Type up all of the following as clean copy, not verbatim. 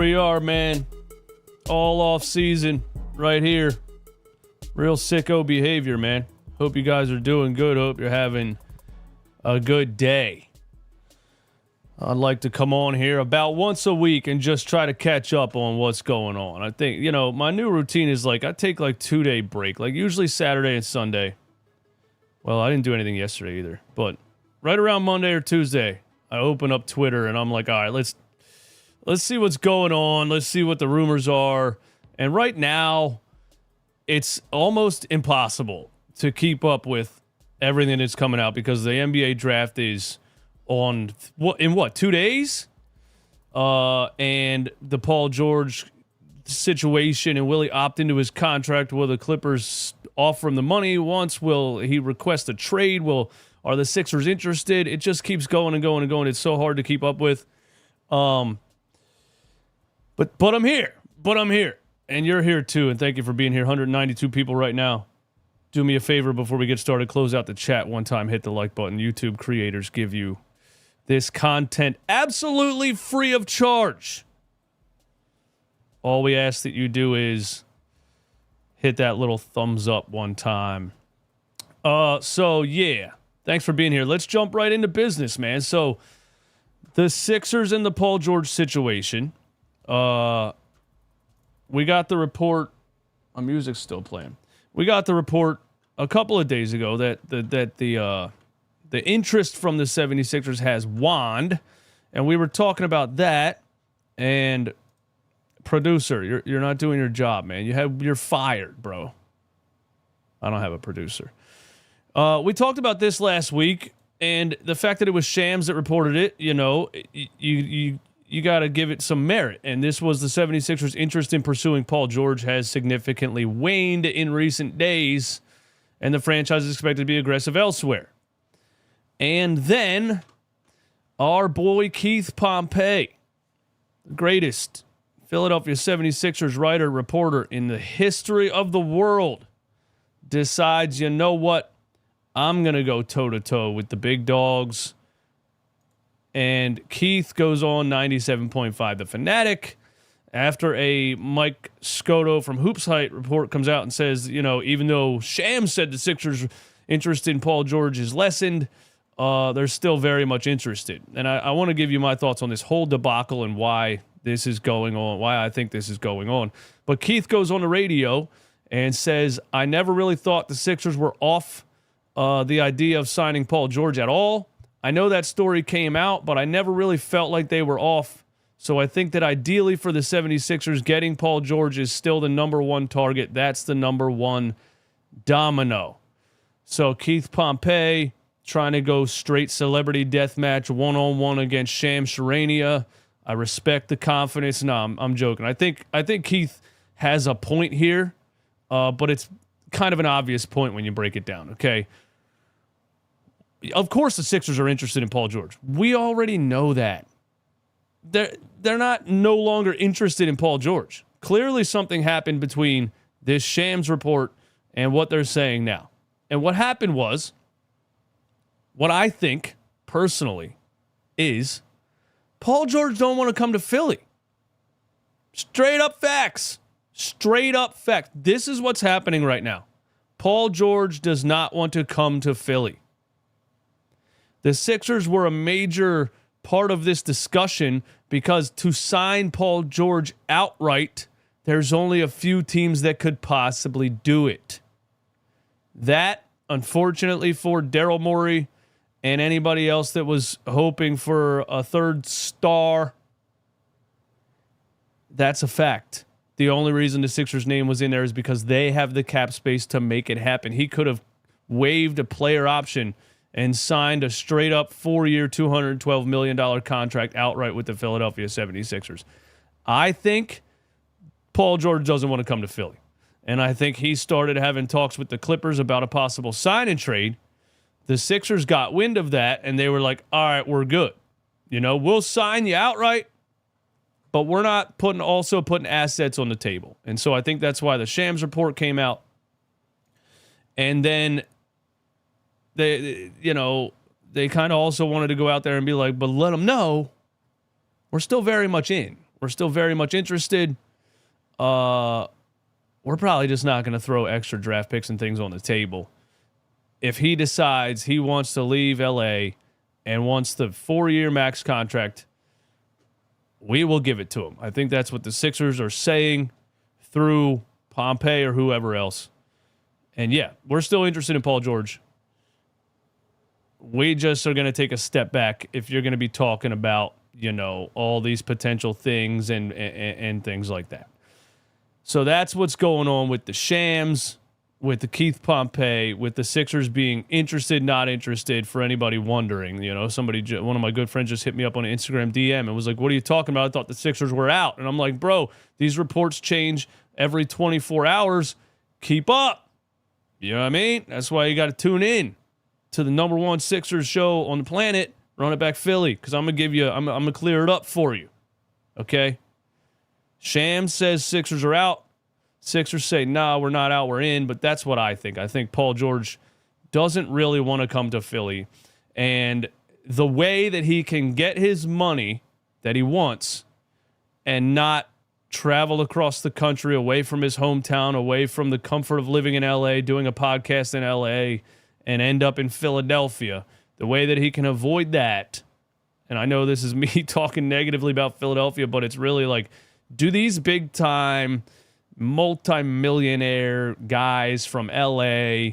We are, man. All off season right here. Real sicko behavior, man. Hope you guys are doing good. Hope you're having a good day. I'd like to come on here about once a week and just try to catch up on what's going on. I think, my new routine is I take 2-day break, usually Saturday and Sunday. Well, I didn't do anything yesterday either, but right around Monday or Tuesday, I open up Twitter and I'm like, all right, let's see what's going on. Let's see what the rumors are. And right now, it's almost impossible to keep up with everything that's coming out because the NBA draft is on 2 days? And the Paul George situation, and will he opt into his contract? Will the Clippers offer him the money once? Will he request a trade? Are the Sixers interested? It just keeps going and going and going. It's so hard to keep up with. But I'm here. And you're here too. And thank you for being here. 192 people right now. Do me a favor before we get started. Close out the chat one time. Hit the like button. YouTube creators give you this content absolutely free of charge. All we ask that you do is hit that little thumbs up one time. So yeah. Thanks for being here. Let's jump right into business, man. So the Sixers and the Paul George situation. We got the report. My music's still playing. We got the report a couple of days ago that the interest from the 76ers has waned, and we were talking about that. And producer, you're not doing your job, man. You're fired, bro. I don't have a producer. We talked about this last week, and the fact that it was Shams that reported it. You got to give it some merit. And this was the 76ers' interest in pursuing Paul George has significantly waned in recent days, and the franchise is expected to be aggressive elsewhere. And then our boy Keith Pompey, the greatest Philadelphia 76ers writer, reporter in the history of the world, decides, you know what? I'm going to go toe-to-toe with the big dogs. And Keith goes on 97.5 The Fanatic after a Mike Scotto from Hoops Height report comes out and says, even though Shams said the Sixers' interest in Paul George is lessened, they're still very much interested. And I want to give you my thoughts on this whole debacle and why this is going on, why I think this is going on. But Keith goes on the radio and says, I never really thought the Sixers were off the idea of signing Paul George at all. I know that story came out, but I never really felt like they were off. So I think that ideally for the 76ers, getting Paul George is still the number one target. That's the number one domino. So Keith Pompey trying to go straight celebrity deathmatch one-on-one against Shams Charania. I respect the confidence. No, I'm joking. I think Keith has a point here, but it's kind of an obvious point when you break it down, okay? Of course the Sixers are interested in Paul George. We already know that. They're not no longer interested in Paul George. Clearly something happened between this Shams report and what they're saying now. And what happened was, what I think, personally, is Paul George don't want to come to Philly. Straight up facts. Straight up fact. This is what's happening right now. Paul George does not want to come to Philly. The Sixers were a major part of this discussion because to sign Paul George outright, there's only a few teams that could possibly do it. That, unfortunately for Daryl Morey and anybody else that was hoping for a third star, that's a fact. The only reason the Sixers' name was in there is because they have the cap space to make it happen. He could have waived a player option and signed a straight-up 4-year, $212 million contract outright with the Philadelphia 76ers. I think Paul George doesn't want to come to Philly. And I think he started having talks with the Clippers about a possible sign and trade. The Sixers got wind of that, and they were like, all right, we're good. We'll sign you outright, but we're not putting assets on the table. And so I think that's why the Shams report came out. And then they kind of also wanted to go out there and be like, but let them know we're still very much in. We're still very much interested. We're probably just not going to throw extra draft picks and things on the table. If he decides he wants to leave LA and wants the 4-year max contract, we will give it to him. I think that's what the Sixers are saying through Pompey or whoever else. And yeah, we're still interested in Paul George. We just are going to take a step back if you're going to be talking about, all these potential things and things like that. So that's what's going on with the Shams, with the Keith Pompey, with the Sixers being interested, not interested, for anybody wondering. One of my good friends just hit me up on an Instagram DM and was like, what are you talking about? I thought the Sixers were out. And I'm like, bro, these reports change every 24 hours. Keep up. You know what I mean? That's why you got to tune in to the number one Sixers show on the planet, Run It Back Philly, because I'm going to clear it up for you. Okay? Shams says Sixers are out. Sixers say, nah, we're not out, we're in. But that's what I think. I think Paul George doesn't really want to come to Philly. And the way that he can get his money that he wants and not travel across the country, away from his hometown, away from the comfort of living in LA, doing a podcast in LA, and end up in Philadelphia, the way that he can avoid that, and I know this is me talking negatively about Philadelphia, but it's really like, do these big-time multi-millionaire guys from LA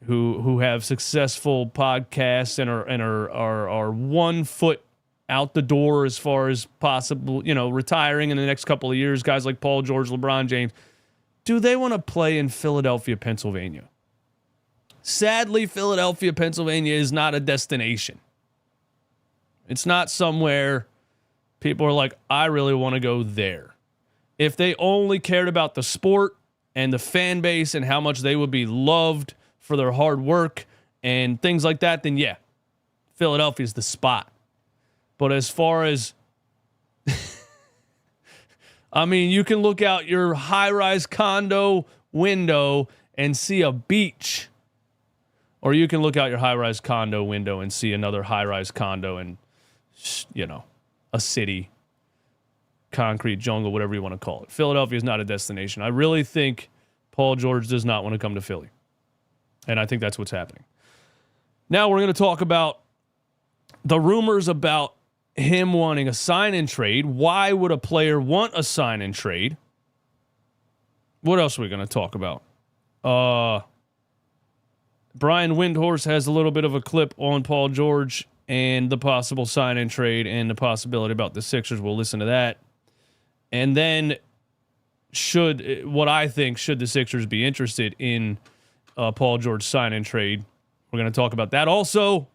who have successful podcasts and are 1 foot out the door as far as possible, retiring in the next couple of years, guys like Paul George, LeBron James, do they want to play in Philadelphia, Pennsylvania? Sadly, Philadelphia, Pennsylvania is not a destination. It's not somewhere people are like, I really want to go there. If they only cared about the sport and the fan base and how much they would be loved for their hard work and things like that, then yeah, Philadelphia's the spot. But as far as, you can look out your high-rise condo window and see a beach. Or you can look out your high-rise condo window and see another high-rise condo and, a city, concrete jungle, whatever you want to call it. Philadelphia is not a destination. I really think Paul George does not want to come to Philly. And I think that's what's happening. Now we're going to talk about the rumors about him wanting a sign-and trade. Why would a player want a sign-and trade? What else are we going to talk about? Brian Windhorst has a little bit of a clip on Paul George and the possible sign-and trade and the possibility about the Sixers. We'll listen to that. And then should the Sixers be interested in Paul George sign-and trade? We're going to talk about that. Also,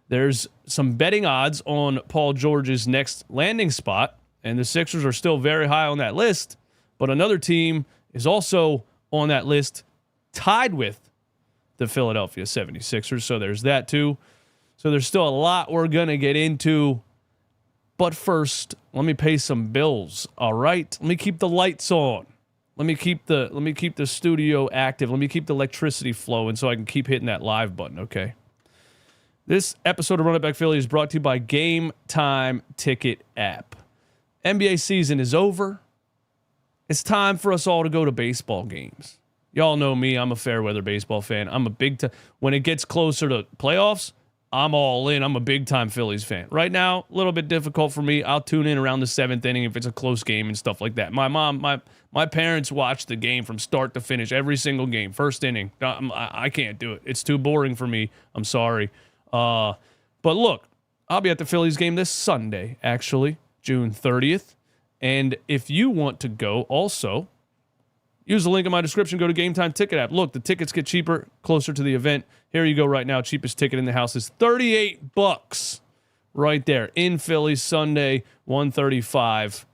there's some betting odds on Paul George's next landing spot, and the Sixers are still very high on that list, but another team is also on that list tied with the Philadelphia 76ers, so there's that too. So there's still a lot we're going to get into, but first, let me pay some bills, all right? Let me keep the lights on. Let me keep the studio active. Let me keep the electricity flowing so I can keep hitting that live button, okay? This episode of Run It Back Philly is brought to you by Game Time Ticket app. NBA season is over. It's time for us all to go to baseball games. Y'all know me. I'm a fair weather baseball fan. I'm a big time. When it gets closer to playoffs, I'm all in. I'm a big time Phillies fan. Right now, a little bit difficult for me. I'll tune in around the 7th inning if it's a close game and stuff like that. My parents watch the game from start to finish, every single game, first inning. I can't do it. It's too boring for me. I'm sorry. But look, I'll be at the Phillies game this Sunday, actually, June 30th. And if you want to go also, use the link in my description. Go to Game Time Ticket app. Look, the tickets get cheaper closer to the event. Here you go right now. Cheapest ticket in the house is $38 right there in Philly, Sunday, 1:35.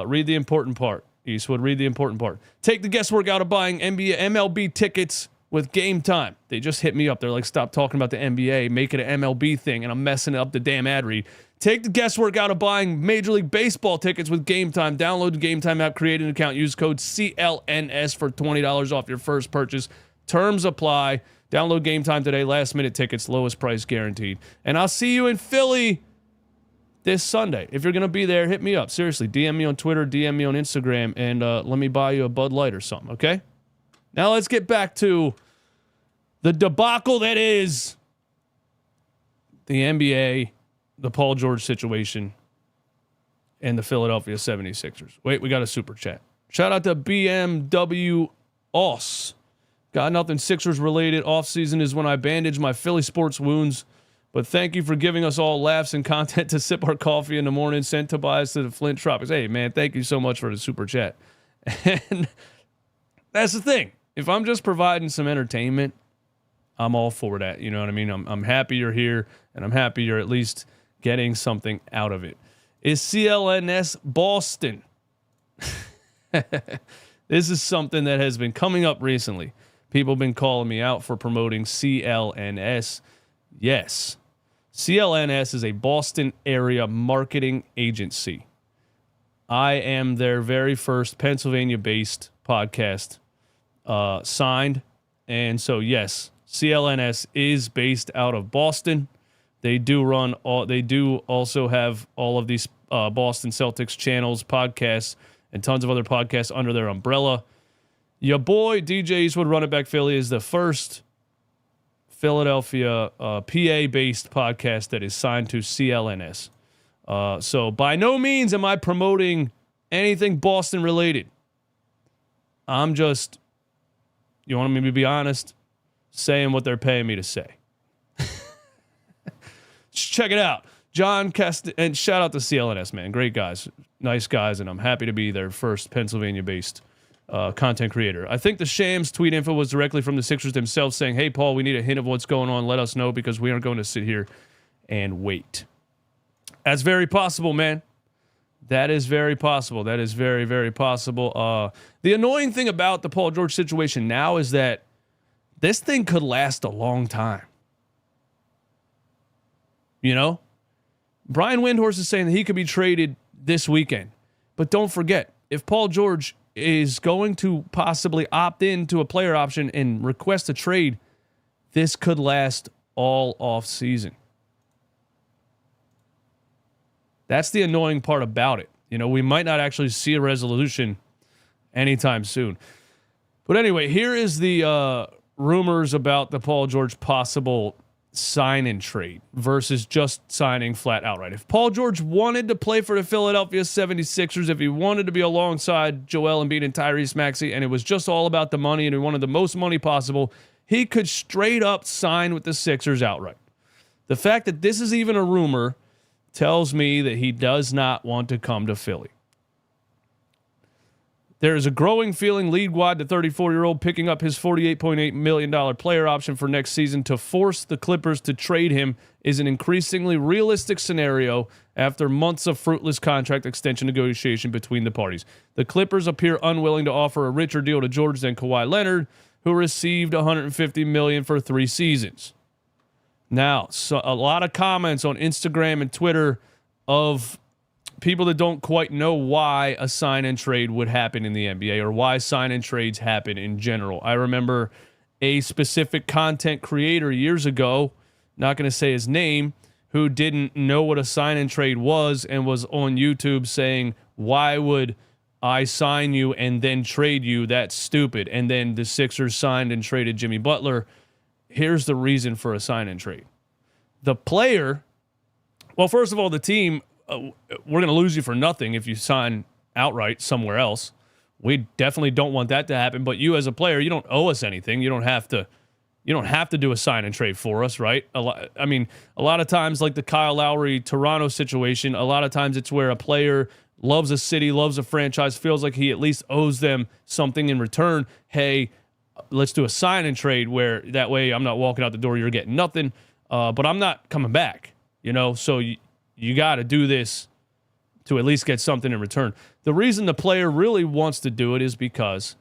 Read the important part, Eastwood. Read the important part. Take the guesswork out of buying MLB tickets with Game Time. They just hit me up. They're like, stop talking about the NBA. Make it an MLB thing, and I'm messing up the damn ad read. Take the guesswork out of buying Major League Baseball tickets with Game Time. Download the Game Time app, create an account, use code CLNS for $20 off your first purchase. Terms apply. Download Game Time today. Last minute tickets, lowest price guaranteed. And I'll see you in Philly this Sunday. If you're going to be there, hit me up. Seriously, DM me on Twitter, DM me on Instagram, and let me buy you a Bud Light or something, okay? Now let's get back to the debacle that is the NBA, the Paul George situation, and the Philadelphia 76ers. Wait, we got a super chat. Shout out to BMW Oss. Got nothing Sixers related. Offseason is when I bandage my Philly sports wounds. But thank you for giving us all laughs and content to sip our coffee in the morning. Send Tobias to the Flint Tropics. Hey, man, thank you so much for the super chat. And that's the thing. If I'm just providing some entertainment, I'm all for that. You know what I mean? I'm happy you're here, and I'm happy you're at least getting something out of it. Is CLNS Boston? This is something that has been coming up recently. People have been calling me out for promoting CLNS. Yes. CLNS is a Boston area marketing agency. I am their very first Pennsylvania-based podcast signed. And so, yes, CLNS is based out of Boston. They do also have all of these Boston Celtics channels, podcasts, and tons of other podcasts under their umbrella. Your boy, DJ Eastwood, Run It Back Philly, is the first Philadelphia PA-based podcast that is signed to CLNS. So by no means am I promoting anything Boston-related. I'm just, you want me to be honest, saying what they're paying me to say. Check it out. John and shout out to CLNS, man. Great guys. Nice guys, and I'm happy to be their first Pennsylvania-based content creator. I think the Shams tweet info was directly from the Sixers themselves saying, hey, Paul, we need a hint of what's going on. Let us know because we aren't going to sit here and wait. That's very possible, man. That is very possible. That is very, very possible. The annoying thing about the Paul George situation now is that this thing could last a long time. You know? Brian Windhorst is saying that he could be traded this weekend. But don't forget, if Paul George is going to possibly opt into a player option and request a trade, this could last all off season. That's the annoying part about it. You know, we might not actually see a resolution anytime soon. But anyway, here is the rumors about the Paul George possible sign and trade versus just signing flat outright. If Paul George wanted to play for the Philadelphia 76ers, if he wanted to be alongside Joel Embiid and Tyrese Maxey, and it was just all about the money and he wanted the most money possible, he could straight up sign with the Sixers outright. The fact that this is even a rumor tells me that he does not want to come to Philly. There is a growing feeling league-wide the 34-year-old picking up his $48.8 million player option for next season to force the Clippers to trade him is an increasingly realistic scenario after months of fruitless contract extension negotiation between the parties. The Clippers appear unwilling to offer a richer deal to George than Kawhi Leonard, who received $150 million for 3 seasons. Now, so a lot of comments on Instagram and Twitter of people that don't quite know why a sign and trade would happen in the NBA or why sign and trades happen in general. I remember a specific content creator years ago, not going to say his name, who didn't know what a sign and trade was and was on YouTube saying, why would I sign you and then trade you? That's stupid. And then the Sixers signed and traded Jimmy Butler. Here's the reason for a sign and trade. The player, well, first of all, the team, we're going to lose you for nothing if you sign outright somewhere else. We definitely don't want that to happen. But you as a player, you don't owe us anything. You don't have to do a sign and trade for us, right? A lot of times, like the Kyle Lowry Toronto situation, a lot of times it's where a player loves a city, loves a franchise, feels like he at least owes them something in return. Hey, let's do a sign and trade where that way I'm not walking out the door, you're getting nothing, but I'm not coming back. You know, so you got to do this to at least get something in return. The reason the player really wants to do it is because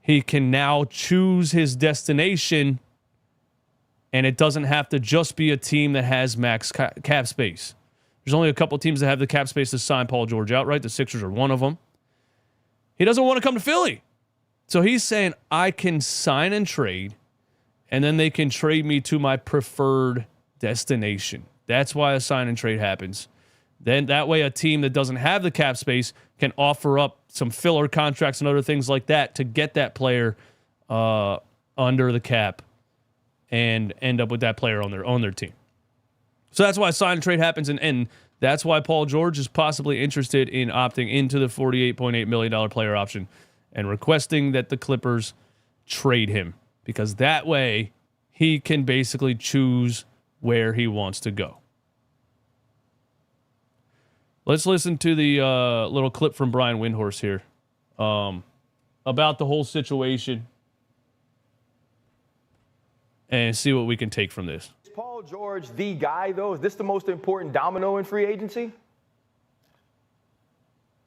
he can now choose his destination, and it doesn't have to just be a team that has max cap space. There's only a couple teams that have the cap space to sign Paul George outright. The Sixers are one of them. He doesn't want to come to Philly. So he's saying, I can sign and trade, and then they can trade me to my preferred destination. That's why a sign and trade happens. Then that way a team that doesn't have the cap space can offer up some filler contracts and other things like that to get that player under the cap and end up with that player on their team. So that's why sign and trade happens, and that's why Paul George is possibly interested in opting into the $48.8 million player option and requesting that the Clippers trade him, because that way he can basically choose where he wants to go. Let's listen to the little clip from Brian Windhorst here about the whole situation and see what we can take from this. Is Paul George the guy, though? Is this the most important domino in free agency?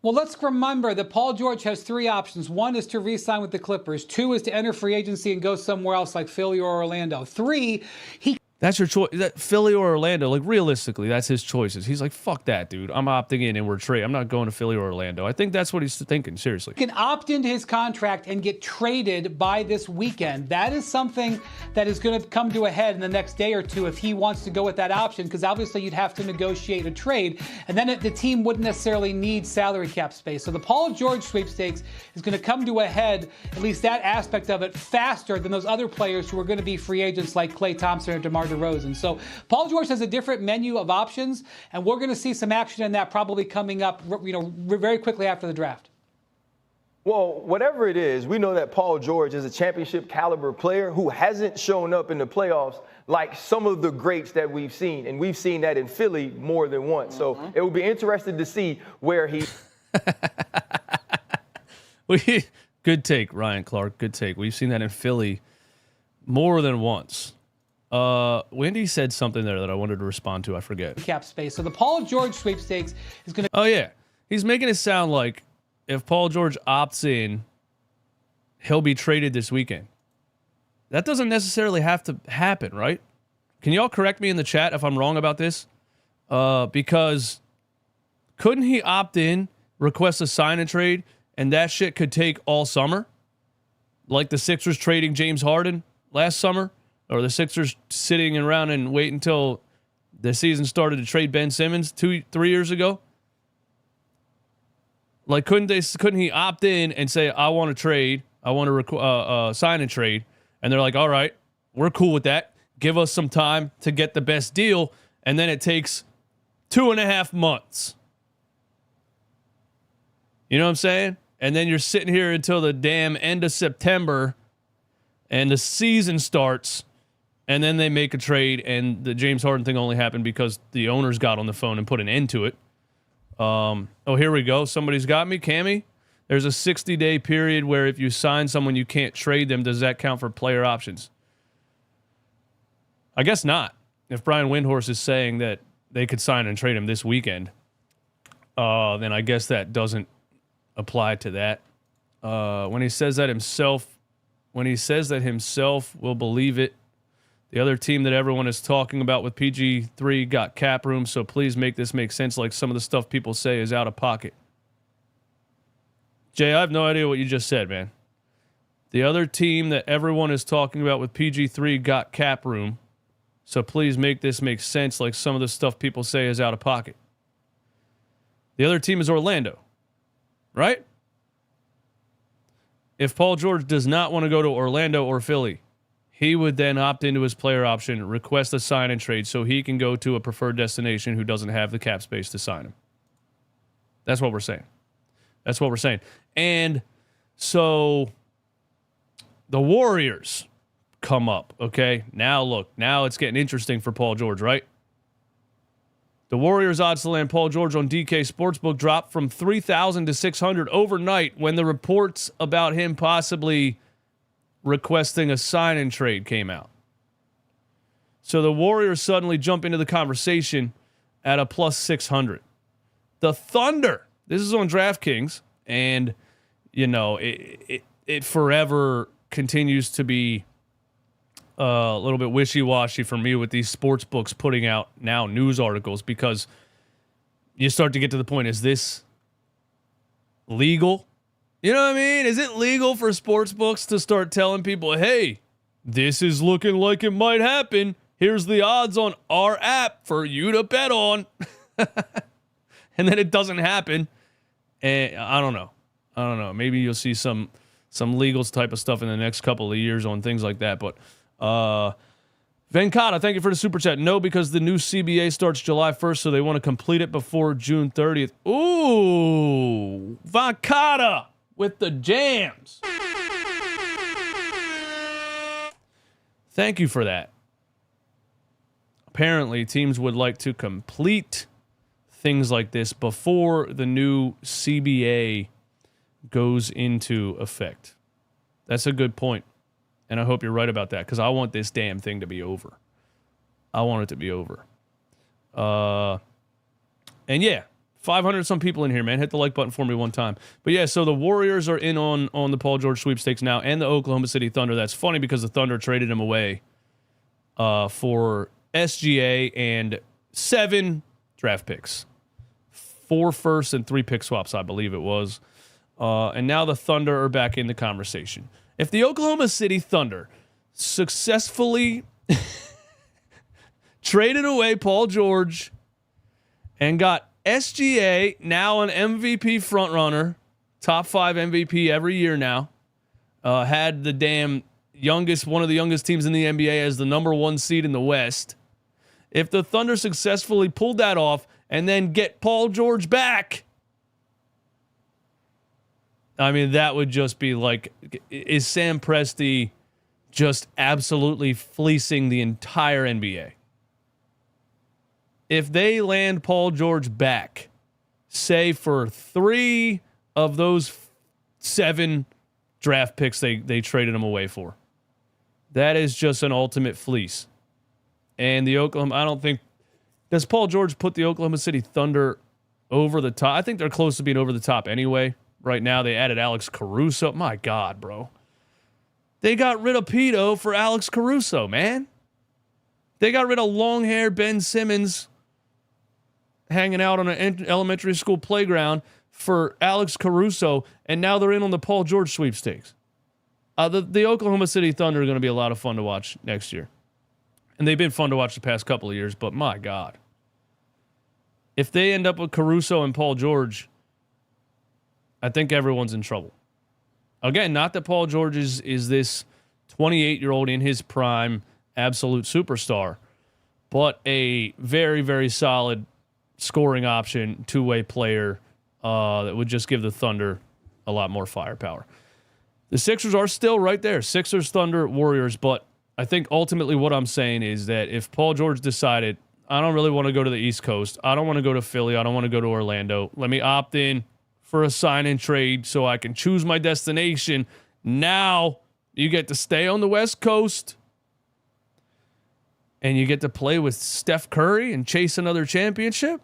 Well, let's remember that Paul George has three options. One is to re-sign with the Clippers. Two is to enter free agency and go somewhere else like Philly or Orlando. Three, That's your choice. That Philly or Orlando, like realistically, that's his choices. He's like, fuck that, dude. I'm opting in and we're trading. I'm not going to Philly or Orlando. I think that's what he's thinking, seriously. He can opt into his contract and get traded by this weekend. That is something that is going to come to a head in the next day or two if he wants to go with that option, because obviously you'd have to negotiate a trade, and then the team wouldn't necessarily need salary cap space. So the Paul George sweepstakes is going to come to a head, at least that aspect of it, faster than those other players who are going to be free agents like Klay Thompson or DeMar DeRozan. So Paul George has a different menu of options, and we're going to see some action in that probably coming up, very quickly after the draft. Well, whatever it is, we know that Paul George is a championship caliber player who hasn't shown up in the playoffs like some of the greats that we've seen. And we've seen that in Philly more than once. So it will be interesting to see where he... Good take, Ryan Clark. Good take. We've seen that in Philly more than once. Wendy said something there that I wanted to respond to. I forget. Cap space. So the Paul George sweepstakes is going to... Oh, yeah. He's making it sound like if Paul George opts in, he'll be traded this weekend. That doesn't necessarily have to happen, right? Can y'all correct me in the chat if I'm wrong about this? Because couldn't he opt in, request a sign and trade, and that shit could take all summer? Like the Sixers trading James Harden last summer? Or the Sixers sitting around and wait until the season started to trade Ben Simmons 3 years ago? Like, couldn't he opt in and say, I want to trade, I want to sign and trade, and they're like, all right, we're cool with that. Give us some time to get the best deal, and then it takes 2.5 months. You know what I'm saying? And then you're sitting here until the damn end of September, and the season starts, and then they make a trade, and the James Harden thing only happened because the owners got on the phone and put an end to it. Oh, here we go. Somebody's got me. Cammy, there's a 60-day period where if you sign someone, you can't trade them. Does that count for player options? I guess not. If Brian Windhorst is saying that they could sign and trade him this weekend, then I guess that doesn't apply to that. When he says that himself, we'll believe it. The other team that everyone is talking about with PG3 got cap room, so please make this make sense like some of the stuff people say is out of pocket. Jay, I have no idea what you just said, man. The other team that everyone is talking about with PG3 got cap room, so please make this make sense like some of the stuff people say is out of pocket. The other team is Orlando, right? If Paul George does not want to go to Orlando or Philly, he would then opt into his player option, request a sign and trade so he can go to a preferred destination who doesn't have the cap space to sign him. That's what we're saying. That's what we're saying. And so the Warriors come up, okay? Now look, now it's getting interesting for Paul George, right? The Warriors odds to land Paul George on DK Sportsbook dropped from 3,000 to 600 overnight when the reports about him possibly requesting a sign and trade came out. So the Warriors suddenly jump into the conversation at a plus 600. The Thunder, this is on DraftKings, and you know, it forever continues to be a little bit wishy-washy for me with these sports books putting out now news articles, because you start to get to the point, is this legal? You know what I mean? Is it legal for sports books to start telling people, hey, this is looking like it might happen, Here's the odds on our app for you to bet on. And then it doesn't happen. And I don't know. Maybe you'll see some legals type of stuff in the next couple of years on things like that. But Venkata, thank you for the super chat. No, because the new CBA starts July 1st, so they want to complete it before June 30th. Ooh, Venkata with the jams. Thank you for that. Apparently, teams would like to complete things like this before the new CBA goes into effect. That's a good point. And I hope you're right about that, because I want this damn thing to be over. I want it to be over. And yeah, 500 some people in here, man. Hit the like button for me one time. But yeah, so the Warriors are in on the Paul George sweepstakes now, and the Oklahoma City Thunder. That's funny because the Thunder traded him away for SGA and 7 draft picks. 4 first and 3 pick swaps, I believe it was. And now the Thunder are back in the conversation. If the Oklahoma City Thunder successfully traded away Paul George and got SGA, now an MVP frontrunner, top 5 MVP every year now, had the damn one of the youngest teams in the NBA as the number 1 seed in the West. If the Thunder successfully pulled that off and then get Paul George back, I mean, that would just be like, is Sam Presti just absolutely fleecing the entire NBA? If they land Paul George back, say for 3 of those 7 draft picks they traded him away for, that is just an ultimate fleece. And the Oklahoma, I don't think, does Paul George put the Oklahoma City Thunder over the top? I think they're close to being over the top anyway. Right now, they added Alex Caruso. My God, bro. They got rid of Pito for Alex Caruso, man. They got rid of long-haired Ben Simmons hanging out on an elementary school playground for Alex Caruso, and now they're in on the Paul George sweepstakes. The Oklahoma City Thunder are going to be a lot of fun to watch next year. And they've been fun to watch the past couple of years, but my God. If they end up with Caruso and Paul George, I think everyone's in trouble. Again, not that Paul George is this 28-year-old in his prime, absolute superstar, but a very, very solid scoring option, two-way player that would just give the Thunder a lot more firepower. The Sixers are still right there. Sixers, Thunder, Warriors, but I think ultimately what I'm saying is that if Paul George decided, I don't really want to go to the East Coast, I don't want to go to Philly, I don't want to go to Orlando, let me opt in for a sign and trade so I can choose my destination. Now you get to stay on the West Coast and you get to play with Steph Curry and chase another championship.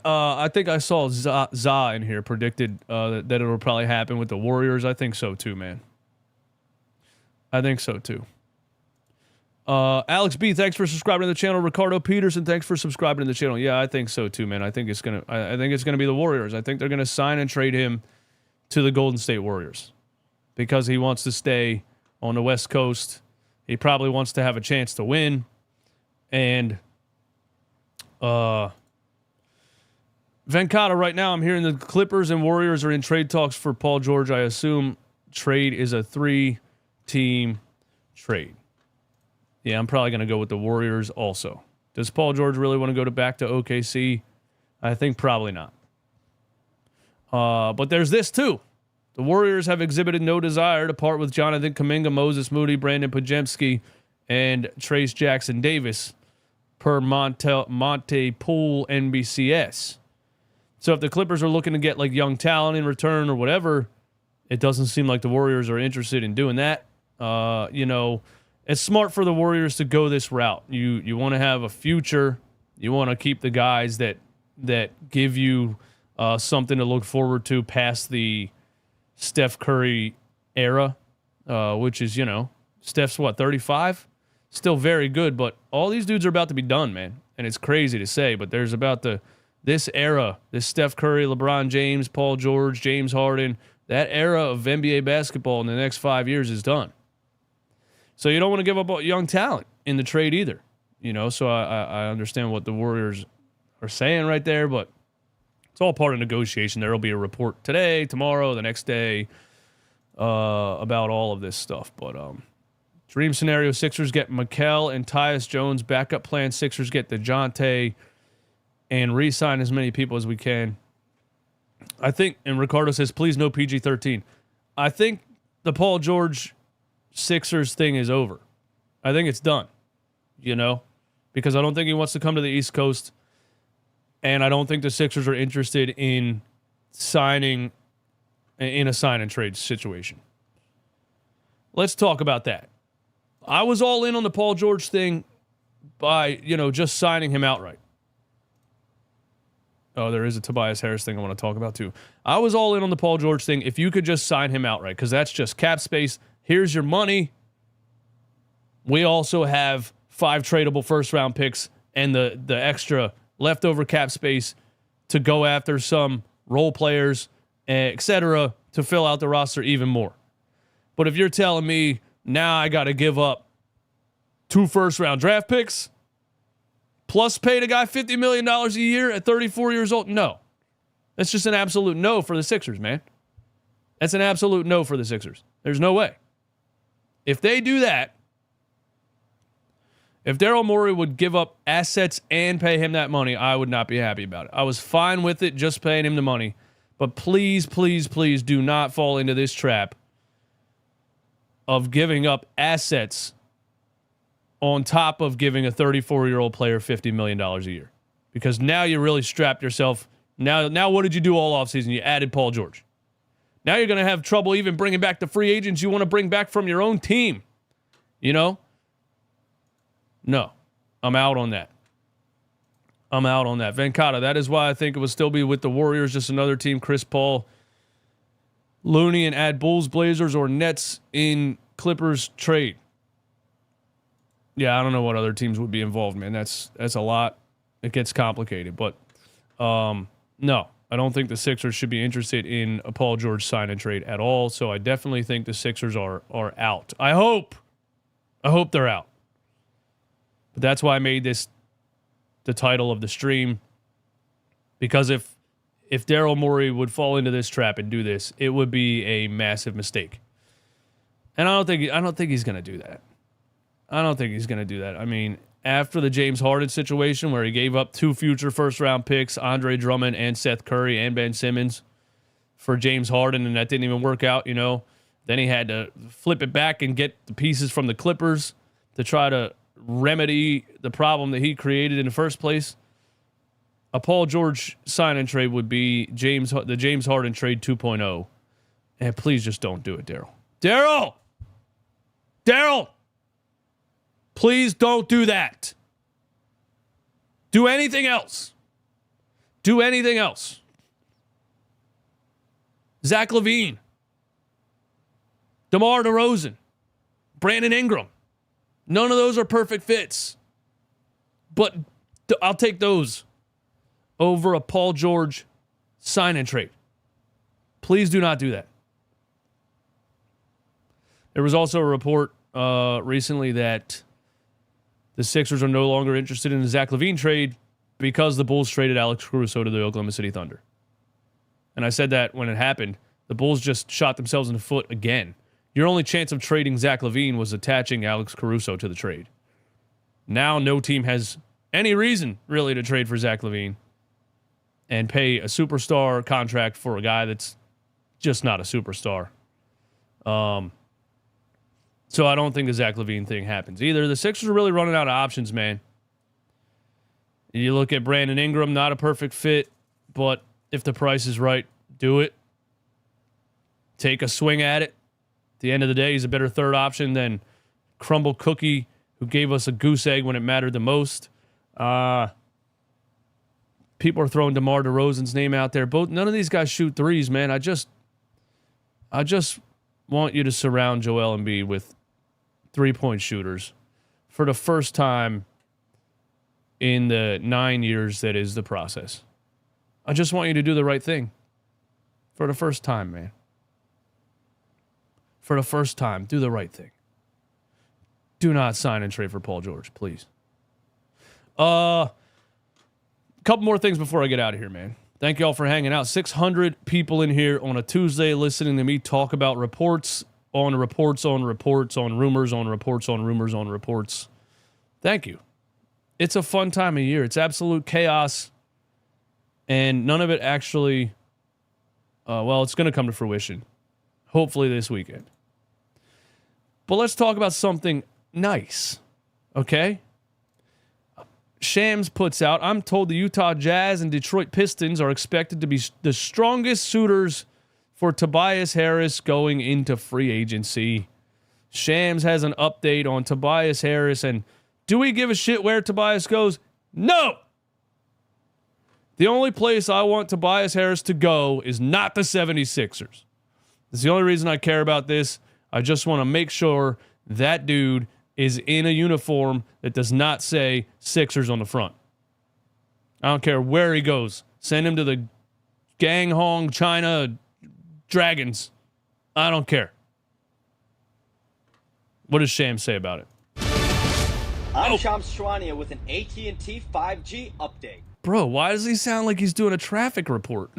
I think I saw Za in here predicted that it'll probably happen with the Warriors. I think so too, man. I think so too. Alex B, thanks for subscribing to the channel. Ricardo Peterson, thanks for subscribing to the channel. Yeah, I think so too, man. I think it's gonna be the Warriors. I think they're gonna sign and trade him to the Golden State Warriors because he wants to stay on the West Coast. He probably wants to have a chance to win, and Venkata, right now I'm hearing the Clippers and Warriors are in trade talks for Paul George. I assume trade is a 3-team trade. Yeah, I'm probably going to go with the Warriors also. Does Paul George really want to go back to OKC? I think probably not. But there's this too. The Warriors have exhibited no desire to part with Jonathan Kuminga, Moses Moody, Brandon Podziemski, and Trace Jackson Davis per Monte Pool NBCS. So if the Clippers are looking to get like young talent in return or whatever, it doesn't seem like the Warriors are interested in doing that. It's smart for the Warriors to go this route. You want to have a future. You want to keep the guys that give you something to look forward to past the Steph Curry era, which is, Steph's 35? Still very good, but all these dudes are about to be done, man. And it's crazy to say, but there's about this era, this Steph Curry, LeBron James, Paul George, James Harden, that era of NBA basketball in the next 5 years is done. So you don't want to give up young talent in the trade either. So I understand what the Warriors are saying right there, but it's all part of negotiation. There will be a report today, tomorrow, the next day about all of this stuff. But dream scenario, Sixers get Mikal and Tyus Jones. Backup plan, Sixers get DeJounte and re-sign as many people as we can. I think, and Ricardo says, please no PG-13. I think the Paul George Sixers thing is over. I think it's done, because I don't think he wants to come to the East Coast, and I don't think the Sixers are interested in signing in a sign and trade situation. Let's talk about that. I was all in on the Paul George thing by, just signing him outright. Oh, there is a Tobias Harris thing I want to talk about too. I was all in on the Paul George thing if you could just sign him outright, because that's just cap space. Here's your money. We also have 5 tradable first-round picks and the extra leftover cap space to go after some role players, etc., to fill out the roster even more. But if you're telling me now I got to give up 2 first-round draft picks, plus pay the guy $50 million a year at 34 years old? No. That's just an absolute no for the Sixers, man. That's an absolute no for the Sixers. There's no way. If they do that, if Daryl Morey would give up assets and pay him that money, I would not be happy about it. I was fine with it, just paying him the money. But please, please, please do not fall into this trap of giving up assets on top of giving a 34-year-old player $50 million a year. Because now you really strapped yourself. Now what did you do all offseason? You added Paul George. Now you're going to have trouble even bringing back the free agents you want to bring back from your own team. No, I'm out on that. Venkata, that is why I think it will still be with the Warriors, just another team, Chris Paul, Looney, and add Bulls, Blazers, or Nets in Clippers trade. Yeah, I don't know what other teams would be involved, man. That's a lot. It gets complicated. But, no, I don't think the Sixers should be interested in a Paul George sign and trade at all. So I definitely think the Sixers are out. I hope they're out. But that's why I made this the title of the stream. Because if Daryl Morey would fall into this trap and do this, it would be a massive mistake. And I don't think he's going to do that. I mean, after the James Harden situation where he gave up 2 future first-round picks, Andre Drummond and Seth Curry and Ben Simmons for James Harden, and that didn't even work out, Then he had to flip it back and get the pieces from the Clippers to try to remedy the problem that he created in the first place. A Paul George sign and trade would be the James Harden trade 2.0. And please just don't do it, Daryl. Daryl! Please don't do that. Do anything else. Zach LaVine. DeMar DeRozan. Brandon Ingram. None of those are perfect fits. But I'll take those over a Paul George sign and trade. Please do not do that. There was also a report recently that the Sixers are no longer interested in the Zach LaVine trade because the Bulls traded Alex Caruso to the Oklahoma City Thunder. And I said that when it happened, the Bulls just shot themselves in the foot again. Your only chance of trading Zach LaVine was attaching Alex Caruso to the trade. Now no team has any reason really to trade for Zach LaVine and pay a superstar contract for a guy that's just not a superstar. So I don't think the Zach LaVine thing happens either. The Sixers are really running out of options, man. You look at Brandon Ingram, not a perfect fit, but if the price is right, do it. Take a swing at it. At the end of the day, he's a better third option than Crumble Cookie, who gave us a goose egg when it mattered the most. People are throwing DeMar DeRozan's name out there. None of these guys shoot threes, man. I just want you to surround Joel Embiid with 3-point shooters for the first time in the 9 years that is the process. I just want you to do the right thing for the first time, man. For the first time, do the right thing. do not sign and trade for Paul George, please. Couple more things before I get out of here, man. Thank y'all for hanging out. 600 people in here on a Tuesday listening to me talk about reports on reports on reports on rumors on reports on rumors on reports. Thank you. It's a fun time of year. It's absolute chaos. And none of it actually, it's going to come to fruition. Hopefully this weekend. But let's talk about something nice. Okay? Shams puts out, I'm told the Utah Jazz and Detroit Pistons are expected to be the strongest suitors for Tobias Harris going into free agency. Shams has an update on Tobias Harris, and do we give a shit where Tobias goes? No! The only place I want Tobias Harris to go is not the 76ers. That's the only reason I care about this. I just want to make sure that dude is in a uniform that does not say Sixers on the front. I don't care where he goes. Send him to the Ganghong China Dragons. I don't care. What does Sham say about it? I'm Shams Charania with an AT&T 5G update. Bro, why does he sound like he's doing a traffic report?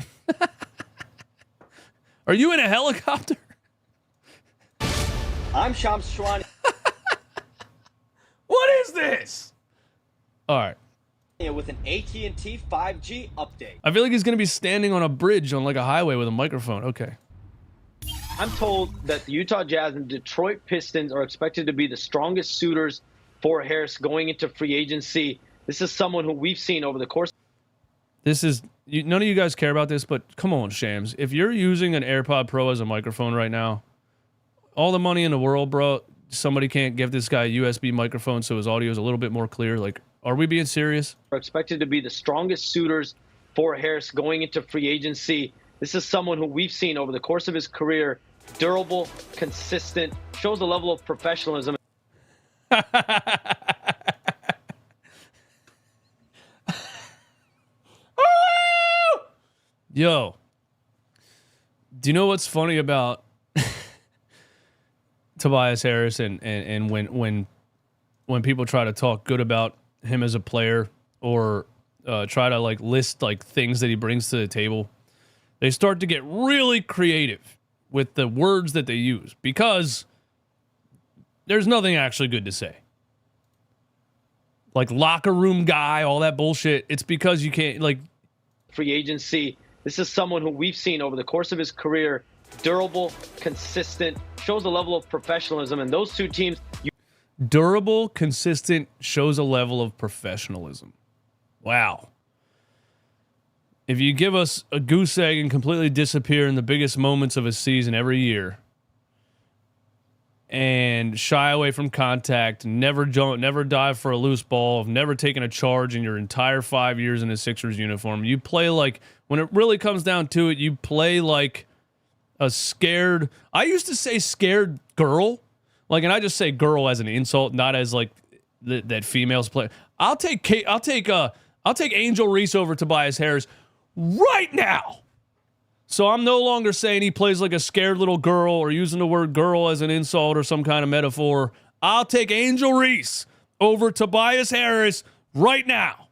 Are you in a helicopter? I'm Shams Charania. What is this? All right. With an AT&T 5G update. I feel like he's going to be standing on a bridge on like a highway with a microphone. Okay. I'm told that the Utah Jazz and Detroit Pistons are expected to be the strongest suitors for Harris going into free agency. This is someone who we've seen over the course. None of you guys care about this, but come on, Shams. If you're using an AirPod Pro as a microphone right now, all the money in the world, bro, somebody can't give this guy a USB microphone so his audio is a little bit more clear. Like, are we being serious? Are expected to be the strongest suitors for Harris going into free agency. This is someone who we've seen over the course of his career, durable, consistent, shows a level of professionalism. Yo, do you know what's funny about Tobias Harris and when people try to talk good about him as a player or try to like list like things that he brings to the table, they start to get really creative with the words that they use because there's nothing actually good to say. Like locker room guy, all that bullshit. It's because you can't like free agency. This is someone who we've seen over the course of his career, durable, consistent, shows a level of professionalism. And those two teams... Durable, consistent, shows a level of professionalism. Wow. If you give us a goose egg and completely disappear in the biggest moments of a season every year and shy away from contact, never dive for a loose ball, have never taken a charge in your entire 5 years in a Sixers uniform, you play like, when it really comes down to it, you play like a scared, I used to say scared girl, like, and I just say girl as an insult, not as like that females play. I'll take Angel Reese over Tobias Harris right now. So I'm no longer saying he plays like a scared little girl or using the word girl as an insult or some kind of metaphor. I'll take Angel Reese over Tobias Harris right now.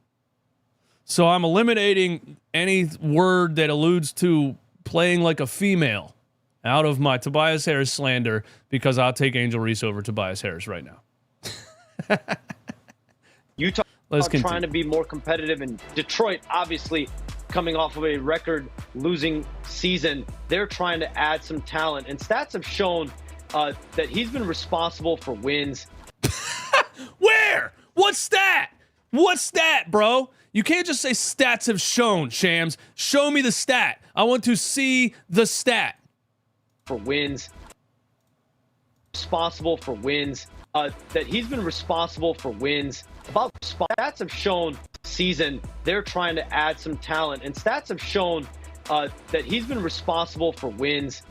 So I'm eliminating any word that alludes to playing like a female out of my Tobias Harris slander because I'll take Angel Reese over Tobias Harris right now. Utah trying to be more competitive, and Detroit, obviously, coming off of a record-losing season, they're trying to add some talent. And stats have shown that he's been responsible for wins. Where? What stat? What stat, bro? You can't just say stats have shown, Shams. Show me the stat. I want to see the stat. For wins. Responsible for wins. That he's been responsible for wins. About stats have shown season, they're trying to add some talent. And stats have shown that he's been responsible for wins.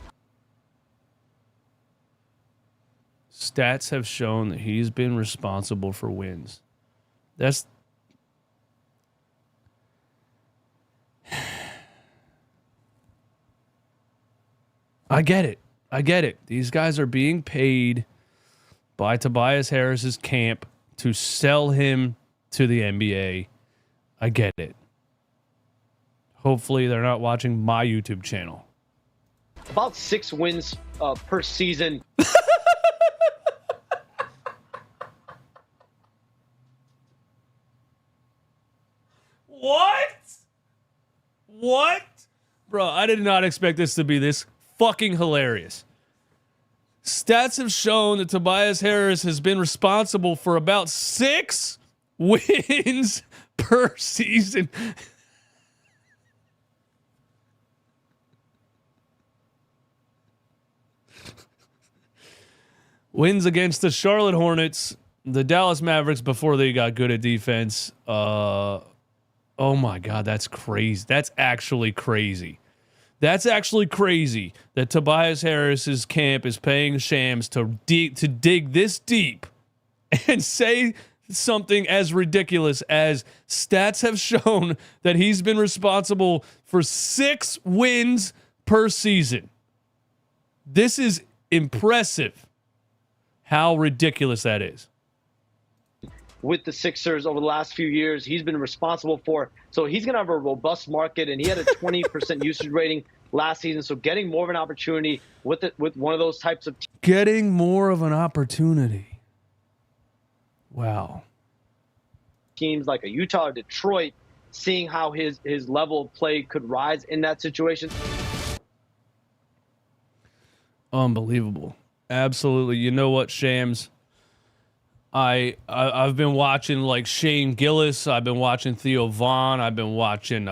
Stats have shown that he's been responsible for wins. That's... I get it. These guys are being paid by Tobias Harris's camp to sell him to the NBA. I get it. Hopefully they're not watching my YouTube channel. About 6 wins per season. What? Bro, I did not expect this to be this fucking hilarious. Stats have shown that Tobias Harris has been responsible for about 6 wins per season. Wins against the Charlotte Hornets, the Dallas Mavericks before they got good at defense. Oh my God, that's crazy. That's actually crazy. That's actually crazy that Tobias Harris's camp is paying Shams to dig this deep and say something as ridiculous as stats have shown that he's been responsible for 6 wins per season. This is impressive how ridiculous that is. With the Sixers over the last few years, he's been responsible for. So he's going to have a robust market, and he had a 20% usage rating last season. So getting more of an opportunity with one of those types of getting more of an opportunity. Wow. Teams like a Utah or Detroit, seeing how his level of play could rise in that situation. Unbelievable. Absolutely. You know what, Shams? I've been watching like Shane Gillis. I've been watching Theo Vaughn. I've been watching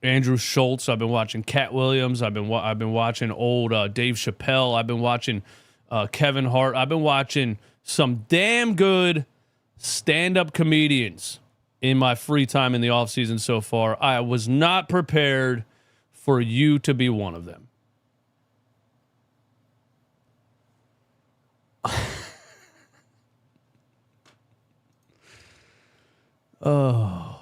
Andrew Schultz. I've been watching Cat Williams. I've been watching old Dave Chappelle. I've been watching Kevin Hart. I've been watching some damn good stand-up comedians in my free time in the offseason so far. I was not prepared for you to be one of them. Oh.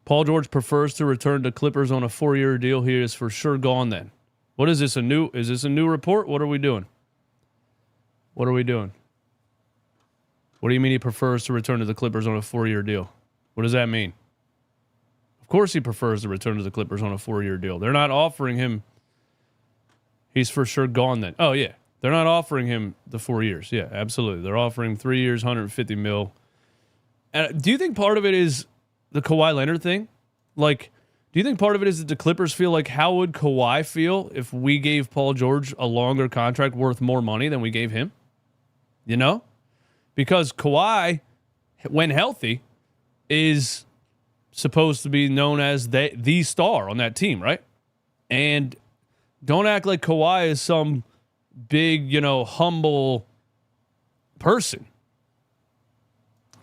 Paul George prefers to return to Clippers on a 4-year deal. He is for sure gone then. What is this, is this a new report? What are we doing? What do you mean he prefers to return to the Clippers on a 4-year deal? What does that mean? Of course he prefers to return to the Clippers on a 4-year deal. They're not offering him. He's for sure gone then. Oh, yeah. They're not offering him the 4 years. Yeah, absolutely. They're offering him 3 years, $150 million. And do you think part of it is the Kawhi Leonard thing? Like, do you think part of it is that the Clippers feel like, how would Kawhi feel if we gave Paul George a longer contract worth more money than we gave him? You know? Because Kawhi, when healthy, is supposed to be known as the star on that team, right? And don't act like Kawhi is some big, humble person.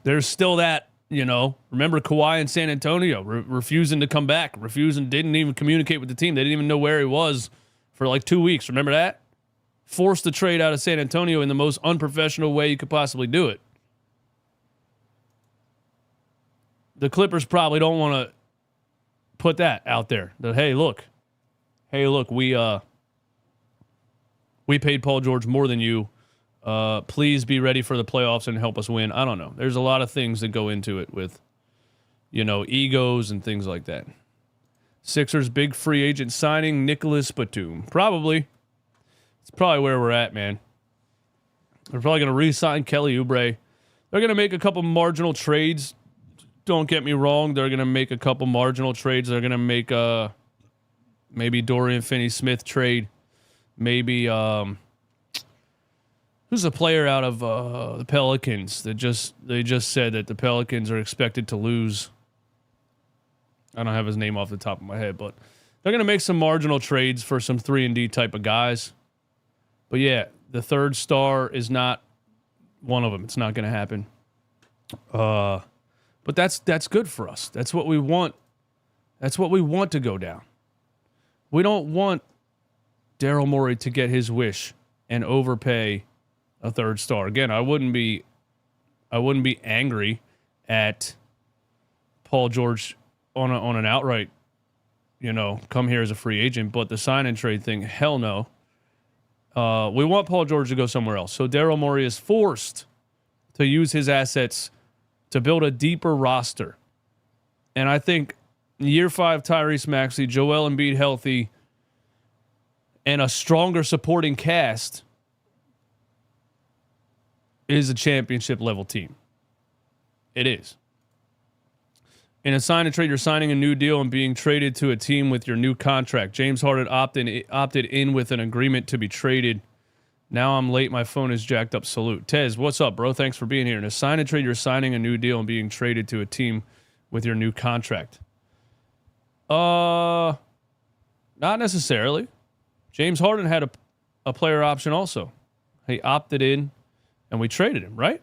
There's still that, remember Kawhi in San Antonio refusing to come back, didn't even communicate with the team. They didn't even know where he was for like 2 weeks. Remember that? Forced to trade out of San Antonio in the most unprofessional way you could possibly do it. The Clippers probably don't want to put that out there. That, hey, look, we paid Paul George more than you. Please be ready for the playoffs and help us win. I don't know. There's a lot of things that go into it with, egos and things like that. Sixers big free agent signing, Nicholas Batum. Probably. It's probably where we're at, man. They're probably going to re-sign Kelly Oubre. They're going to make a couple marginal trades. Don't get me wrong. They're going to make a couple marginal trades. They're going to make maybe Dorian Finney-Smith trade. Maybe who's a player out of the Pelicans that they just said that the Pelicans are expected to lose. I don't have his name off the top of my head, but they're going to make some marginal trades for some 3-and-D type of guys. But yeah, the third star is not one of them. It's not going to happen. But that's good for us. That's what we want. That's what we want to go down. We don't want Daryl Morey to get his wish and overpay a third star. Again, I wouldn't be angry at Paul George on an outright, come here as a free agent, but the sign and trade thing, hell no. We want Paul George to go somewhere else. So Daryl Morey is forced to use his assets to build a deeper roster. And I think year 5, Tyrese Maxey, Joel Embiid healthy, and a stronger supporting cast is a championship level team. It is. In a sign and trade, you're signing a new deal and being traded to a team with your new contract. James Harden opted in with an agreement to be traded. Now I'm late. My phone is jacked up. Salute. Tez, what's up, bro? Thanks for being here. In a sign and trade, you're signing a new deal and being traded to a team with your new contract. Not necessarily. James Harden had a player option also. He opted in and we traded him, right?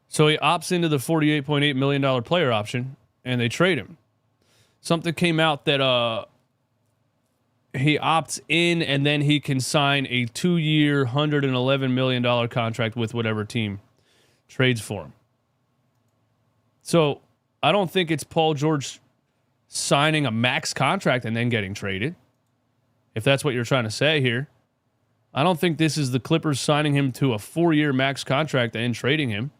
So he opts into the $48.8 million player option, and they trade him. Something came out that he opts in, and then he can sign a 2-year, $111 million contract with whatever team trades for him. So I don't think it's Paul George signing a max contract and then getting traded, if that's what you're trying to say here. I don't think this is the Clippers signing him to a 4-year max contract and trading him.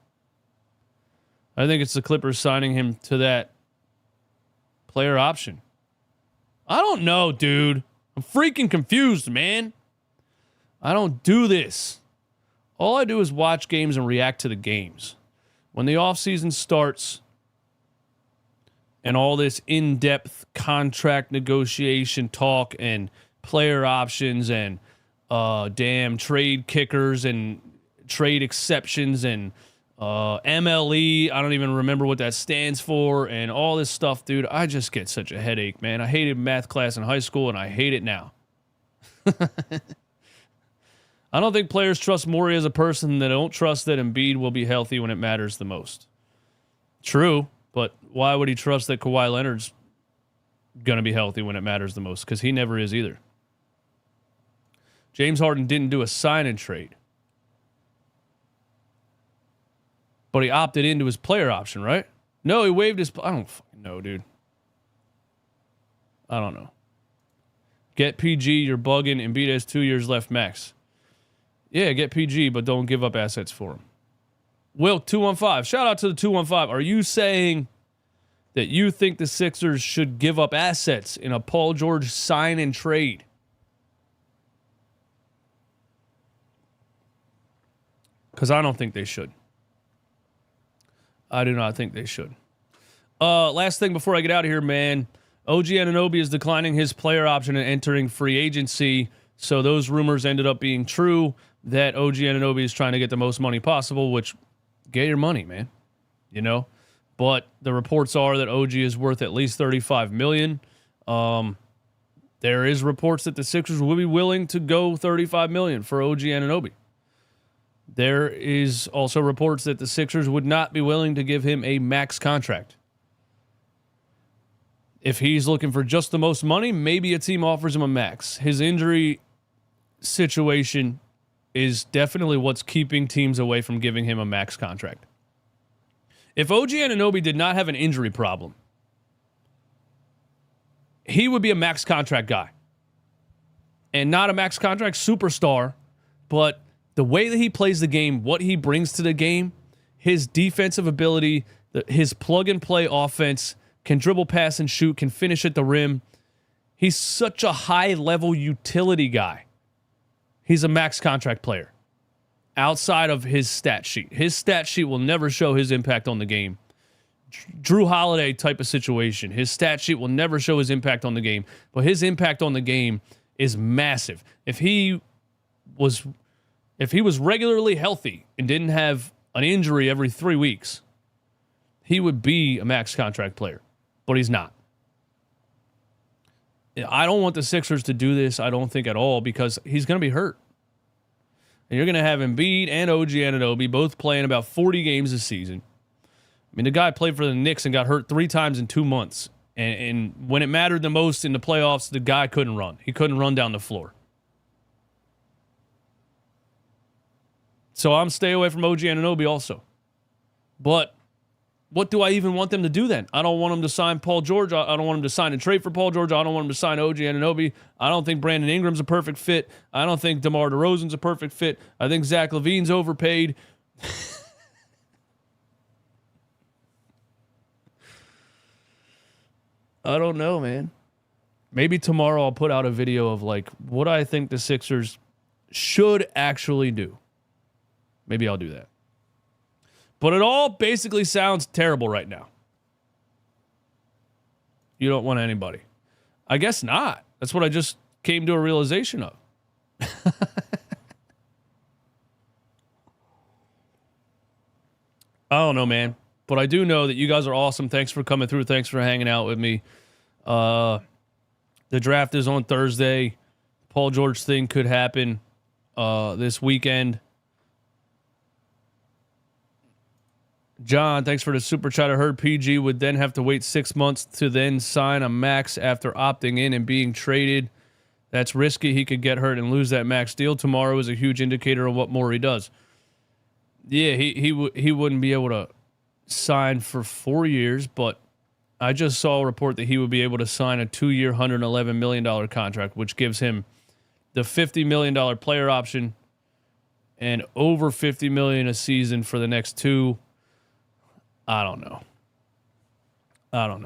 I think it's the Clippers signing him to that player option. I don't know, dude. I'm freaking confused, man. I don't do this. All I do is watch games and react to the games. When the offseason starts and all this in-depth contract negotiation talk and player options and trade kickers and trade exceptions and MLE, I don't even remember what that stands for, and all this stuff, dude, I just get such a headache, man. I hated math class in high school, and I hate it now. I don't think players trust Morey as a person. They don't trust that Embiid will be healthy when it matters the most. True, but why would he trust that Kawhi Leonard's going to be healthy when it matters the most? Because he never is either. James Harden didn't do a sign and trade, but he opted into his player option, right? No, he waived his... I don't fucking know, dude. I don't know. Get PG, you're bugging. Embiid has 2 years left max. Yeah, get PG, but don't give up assets for him. Wilk 215. Shout out to the 215. Are you saying that you think the Sixers should give up assets in a Paul George sign and trade? Because I don't think they should. I do not think they should. Last thing before I get out of here, man. OG Anunoby is declining his player option and entering free agency. So those rumors ended up being true that OG Anunoby is trying to get the most money possible, which, get your money, man. You know? But the reports are that OG is worth at least $35 million. There is reports that the Sixers will be willing to go $35 million for OG Anunoby. There is also reports that the Sixers would not be willing to give him a max contract. If he's looking for just the most money, maybe a team offers him a max. His injury situation is definitely what's keeping teams away from giving him a max contract. If OG Anunoby did not have an injury problem, he would be a max contract guy. And not a max contract superstar, but the way that he plays the game, what he brings to the game, his defensive ability, his plug-and-play offense, can dribble, pass, and shoot, can finish at the rim. He's such a high-level utility guy. He's a max contract player outside of his stat sheet. His stat sheet will never show his impact on the game. Drew Holiday type of situation. His stat sheet will never show his impact on the game, but his impact on the game is massive. If he was regularly healthy and didn't have an injury every 3 weeks, he would be a max contract player, but he's not. I don't want the Sixers to do this, I don't think at all, because he's going to be hurt. And you're going to have Embiid and OG Anunoby both playing about 40 games this season. I mean, the guy played for the Knicks and got hurt 3 times in 2 months. And when it mattered the most in the playoffs, the guy couldn't run. He couldn't run down the floor. So I'm stay away from OG Anunoby also. But what do I even want them to do then? I don't want them to sign Paul George. I don't want them to sign and trade for Paul George. I don't want them to sign OG Anunoby. I don't think Brandon Ingram's a perfect fit. I don't think DeMar DeRozan's a perfect fit. I think Zach LaVine's overpaid. I don't know, man. Maybe tomorrow I'll put out a video of like what I think the Sixers should actually do. Maybe I'll do that. But it all basically sounds terrible right now. You don't want anybody. I guess not. That's what I just came to a realization of. I don't know, man. But I do know that you guys are awesome. Thanks for coming through. Thanks for hanging out with me. The draft is on Thursday. Paul George thing could happen this weekend. John, thanks for the super chat. I heard PG would then have to wait 6 months to then sign a max after opting in and being traded. That's risky. He could get hurt and lose that max deal. Tomorrow is a huge indicator of what more he does. Yeah, he wouldn't be able to sign for 4 years, but I just saw a report that he would be able to sign a 2-year, $111 million contract, which gives him the $50 million player option and over $50 million a season for the next 2. I don't know,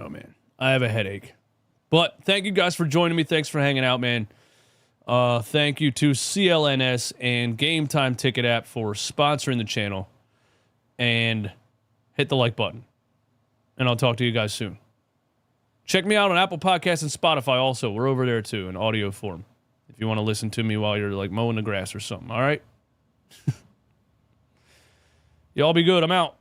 man. I have a headache. But thank you guys for joining me. Thanks for hanging out, man. Thank you to CLNS and Game Time Ticket app for sponsoring the channel. And hit the like button. And I'll talk to you guys soon. Check me out on Apple Podcasts and Spotify also. We're over there too in audio form. If you want to listen to me while you're like mowing the grass or something. All right? Y'all be good. I'm out.